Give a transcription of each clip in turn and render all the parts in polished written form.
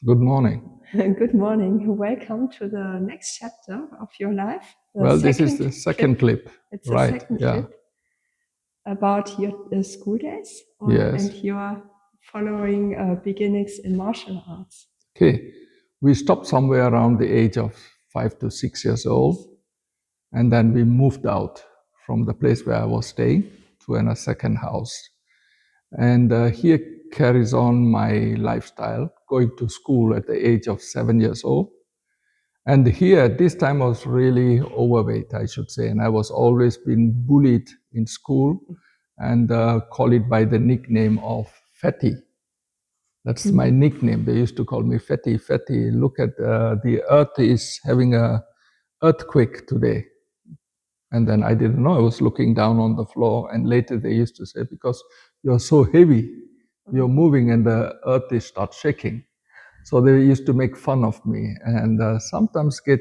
Good morning. Good morning. Welcome to the next chapter of your life. The Well, this is second the second clip, It's the right? second Yeah. clip about your school days Yes. and your following beginnings in martial arts. Okay. We stopped somewhere around the age of 5 to 6 years old, and then we moved out from the place where I was staying to a second house. And here carries on my lifestyle, going to school at the age of 7 years old. And here, at this time, I was really overweight, I should say, and I was always been bullied in school and call it by the nickname of Fatty. That's my nickname. They used to call me Fatty. Fatty, look at the earth is having a earthquake today. And then I didn't know. I was looking down on the floor. And later they used to say, because you're so heavy, you're moving and the earth is start shaking. So they used to make fun of me and sometimes get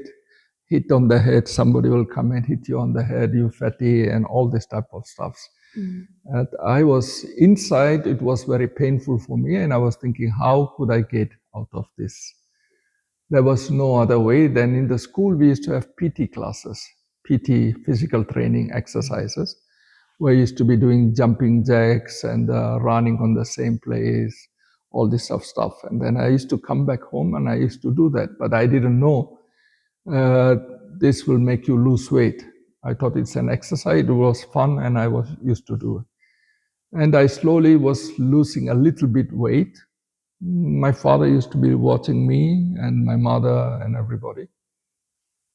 hit on the head. Somebody will come and hit you on the head, you fatty, and all this type of stuff. And I was inside, it was very painful for me, and I was thinking, how could I get out of this? There was no other way. Then in the school, we used to have PT classes, PT, physical training exercises, where I used to be doing jumping jacks and running on the same place, all this stuff. And then I used to come back home and I used to do that, but I didn't know this will make you lose weight. I thought it's an exercise. It was fun, and I was used to do it. And I slowly was losing a little bit weight. My father used to be watching me and my mother and everybody.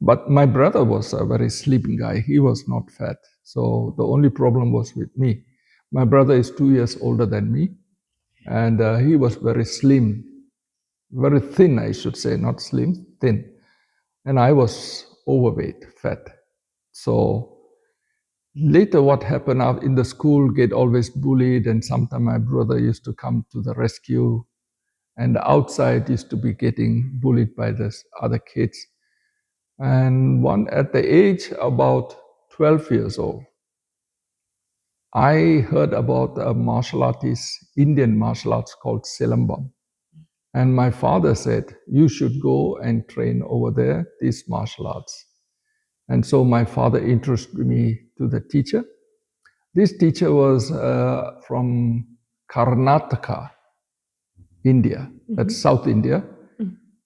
But my brother was a very sleeping guy. He was not fat. So the only problem was with me. My brother is 2 years older than me, and he was very slim, very thin, I should say, not slim, thin. And I was overweight, fat. So later what happened out in the school, get always bullied, and sometimes my brother used to come to the rescue, and outside used to be getting bullied by this other kids. And one at the age about 12 years old, I heard about a martial artist, Indian martial arts called Silambam. And my father said, you should go and train over there, these martial arts. And so my father introduced me to the teacher. This teacher was from Karnataka, India. That's South India,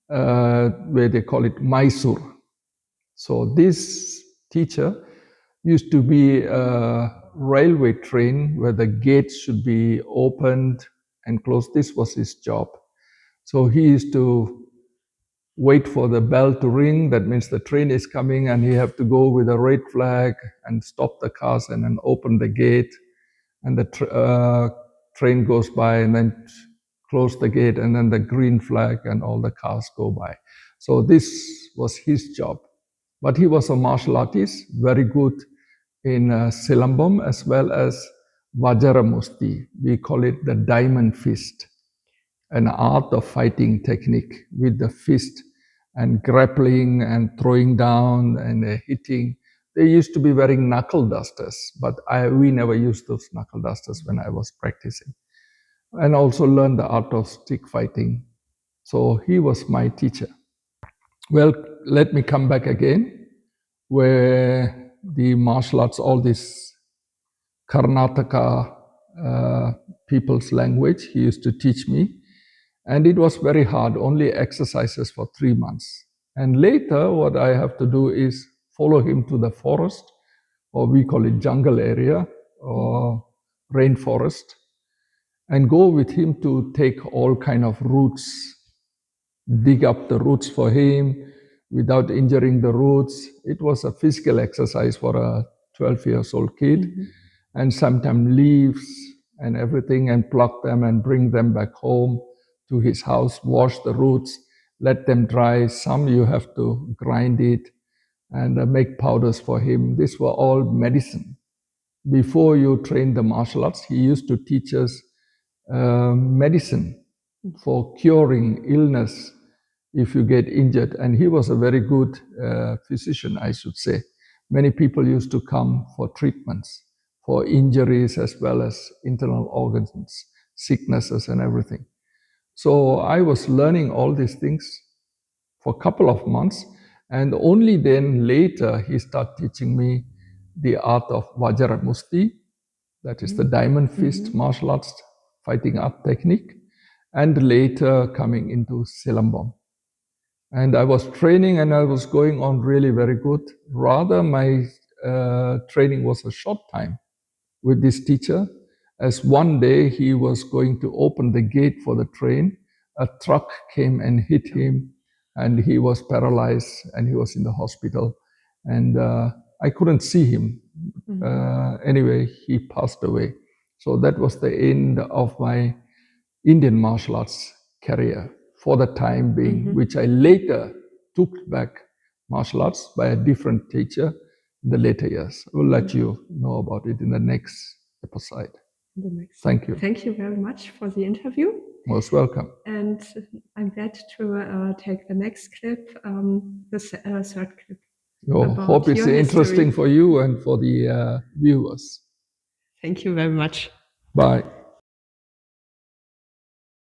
where they call it Mysore. So this teacher used to be a railway train where the gates should be opened and closed. This was his job. So he used to wait for the bell to ring. That means the train is coming, and he have to go with a red flag and stop the cars and then open the gate. And the train goes by and then close the gate, and then the green flag and all the cars go by. So this was his job. But he was a martial artist, very good in Silambam as well as Vajramusti. We call it the diamond fist, an art of fighting technique with the fist and grappling and throwing down and hitting. They used to be wearing knuckle dusters, but we never used those knuckle dusters when I was practicing. And also learned the art of stick fighting. So he was my teacher. Well, let me come back again, where the martial arts, all this Karnataka people's language, he used to teach me. And it was very hard, only exercises for 3 months. And later, what I have to do is follow him to the forest, or we call it jungle area, or rainforest, and go with him to take all kind of roots, dig up the roots for him without injuring the roots. It was a physical exercise for a 12 years old kid. And sometimes leaves and everything, and pluck them and bring them back home to his house, wash the roots, let them dry. Some you have to grind it and make powders for him. These were all medicine. Before you train the martial arts, he used to teach us medicine for curing illness if you get injured. And he was a very good physician, I should say. Many people used to come for treatments for injuries as well as internal organs, sicknesses and everything. So I was learning all these things for a couple of months, and only then later he started teaching me the art of Vajra Musti, that is the diamond fist martial arts fighting art technique, and later coming into Silambam. And I was training and I was going on really very good. Rather, my training was a short time with this teacher, as one day he was going to open the gate for the train. A truck came and hit him, and he was paralyzed and he was in the hospital. And I couldn't see him. Anyway, he passed away. So that was the end of my Indian martial arts career for the time being, which I later took back martial arts by a different teacher in the later years. I will let you know about it in the next episode. Thank you. Thank you very much for the interview. Most welcome. And I'm glad to take the next clip, the third clip. Hope it's interesting for you and for the viewers. Thank you very much. Bye.